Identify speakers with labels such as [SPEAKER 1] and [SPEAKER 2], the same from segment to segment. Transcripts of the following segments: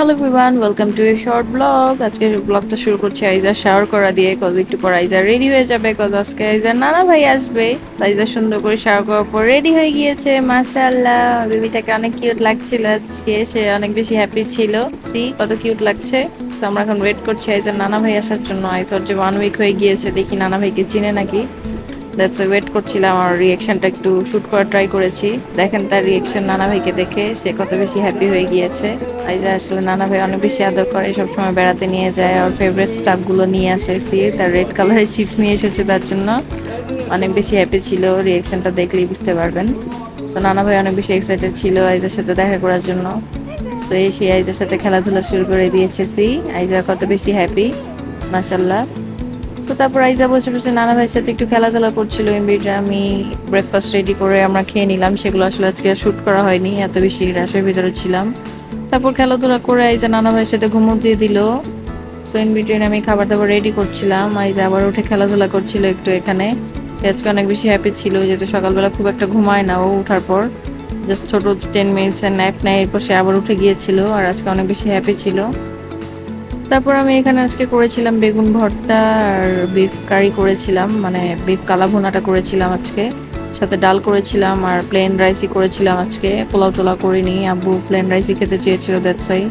[SPEAKER 1] Hello everyone, welcome to a short blog. আজকে ব্লগটা শুরু করছি আইজার শাওয়ার করা দিয়ে। কজ একটু পর আইজার রেডি হয়ে যাবে, কজ আজকে আইজার নানা ভাই আসবে। আইজার সুন্দর করে শাওয়ার করার পর রেডি হয়ে গিয়েছে। মাশাআল্লাহ, বেবিটাকে অনেক কিউট লাগছিল আজকে। সে অনেক বেশি হ্যাপি ছিল। সি কত কিউট লাগছে। সো আমরা এখন ওয়েট করছি আইজার নানা ভাই আসার জন্য। আইজার যে 1 উইক হয়ে গিয়েছে, দেখি নানা ভাইকে চিনে নাকি। দ্যাটস ওয়েট করছিলাম, আর রিয়েকশনটা একটু শুট করার ট্রাই করেছি। দেখেন তার রিয়েকশন নানা ভাইকে দেখে সে কত বেশি হ্যাপি হয়ে গিয়েছে। আইজা আসলে নানা ভাই অনেক বেশি আদর করে, সবসময় বেড়াতে নিয়ে যায়, আর ফেভারিট স্টাফগুলো নিয়ে আসে। সি তার রেড কালারের চিপস নিয়ে এসেছে তার জন্য। অনেক বেশি হ্যাপি ছিল, রিয়েকশনটা দেখলেই বুঝতে পারবেন। তো নানা ভাই অনেক বেশি এক্সাইটেড ছিল আইজার সাথে দেখা করার জন্য। সে আইজার সাথে খেলাধুলা শুরু করে দিয়েছে। সি আইজা কত বেশি হ্যাপি, মাশাল্লাহ। তো তারপর আইজা বসে বসে নানা ভাইয়ের সাথে একটু খেলাধুলা করছিল। এমবিটা আমি ব্রেকফাস্ট রেডি করে আমরা খেয়ে নিলাম। সেগুলো আসলে আজকে শ্যুট করা হয়নি, এত বেশি রাশের ভিতরে ছিলাম। তারপর খেলাধুলা করে আইজা নানা ভাইয়ের সাথে ঘুমো দিয়ে দিল। সো ইন বিটুইন আমি খাবার দাবার রেডি করছিলাম। আইজা আবার উঠে খেলাধুলা করছিল একটু এখানে। সে আজকে অনেক বেশি হ্যাপি ছিল, যেহেতু সকালবেলা খুব একটা ঘুমায় না ও। উঠার পর জাস্ট ছোট 10 মিনিটস ন্যাপ নেয়, এরপর সে আবার উঠে গিয়েছিল। আর আজকে অনেক বেশি হ্যাপি ছিল। তারপর আমি এখানে আজকে করেছিলাম বেগুন ভর্তা আর বিফ কারি করেছিলাম, মানে বিফ কালা ভুনাটা করেছিলাম আজকে। সাথে ডাল করেছিলাম আর প্লেন রাইসই করেছিলাম আজকে। পোলাও টোলাও করিনি, আব্বু প্লেন রাইসই খেতে চেয়েছিল, দ্যাটস ওয়াই।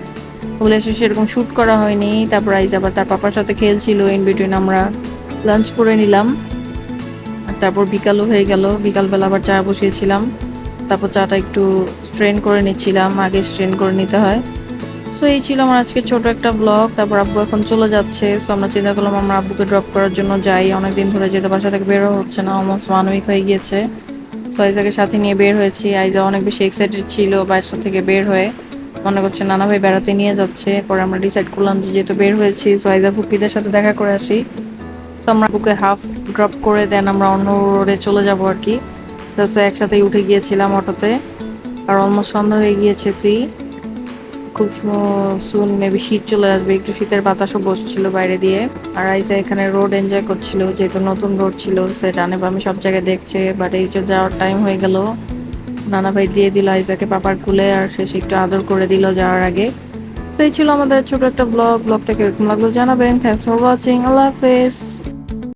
[SPEAKER 1] ওগুলো সেরকম শ্যুট করা হয়নি। তারপর আইজ আবার তার পাপার সাথে খেলছিল। ইন বিটুইন আমরা লাঞ্চ করে নিলাম। আর তারপর বিকালও হয়ে গেল, বিকালবেলা আবার চা বসিয়েছিলাম। তারপর চাটা একটু স্ট্রেন করে নিচ্ছিলাম, আগে স্ট্রেন করে নিতে হয়। সো এই ছিল আমার আজকে ছোট একটা ব্লগ। তারপর আব্বু এখন চলে যাচ্ছে। সো আমরা চিন্তা করলাম আমরা আব্বুকে ড্রপ করার জন্য যাই। অনেকদিন ধরে যেতে বাসা থেকে বেরো হচ্ছে না, অলমোস্ট 1 উইক হয়ে গিয়েছে। সো আইজাকে সাথে নিয়ে বের হয়েছি। আইজা অনেক বেশি এক্সাইটেড ছিল বাসা থেকে বের হয়ে, মনে করছে নানা ভাই বেড়াতে নিয়ে যাচ্ছে। পরে আমরা ডিসাইড করলাম যে যেহেতু বের হয়েছি, সো আইজা ফুপিদের সাথে দেখা করে আসি। সো আমরা আব্বুকে হাফ ড্রপ করে দেন আমরা অন্য রোডে চলে যাবো আর কি। তো একসাথেই উঠে গিয়েছিলাম অটোতে। আর অলমোস্ট সন্ধ্যা হয়ে গিয়েছে। খুব সুন মেবি শীত চলে আসবে, একটু শীতের বাতাসও বসছিল বাইরে দিয়ে। আর আইজা এখানে রোড এনজয় করছিল, যেহেতু নতুন রোড ছিল। সে ডানে বামে সব জায়গায় দেখছে। বাট এই যে যাওয়ার টাইম হয়ে গেল, নানা ভাই দিয়ে দিল আইজাকে পাপার কুলে, আর শেষে একটু আদর করে দিল যাওয়ার আগে। সেই ছিল আমাদের ছোট একটা ব্লগটাকে এরকম লাগলো জানাবেন। থ্যাংকস ফর ওয়াচিং, আল্লাহ হাফেজ।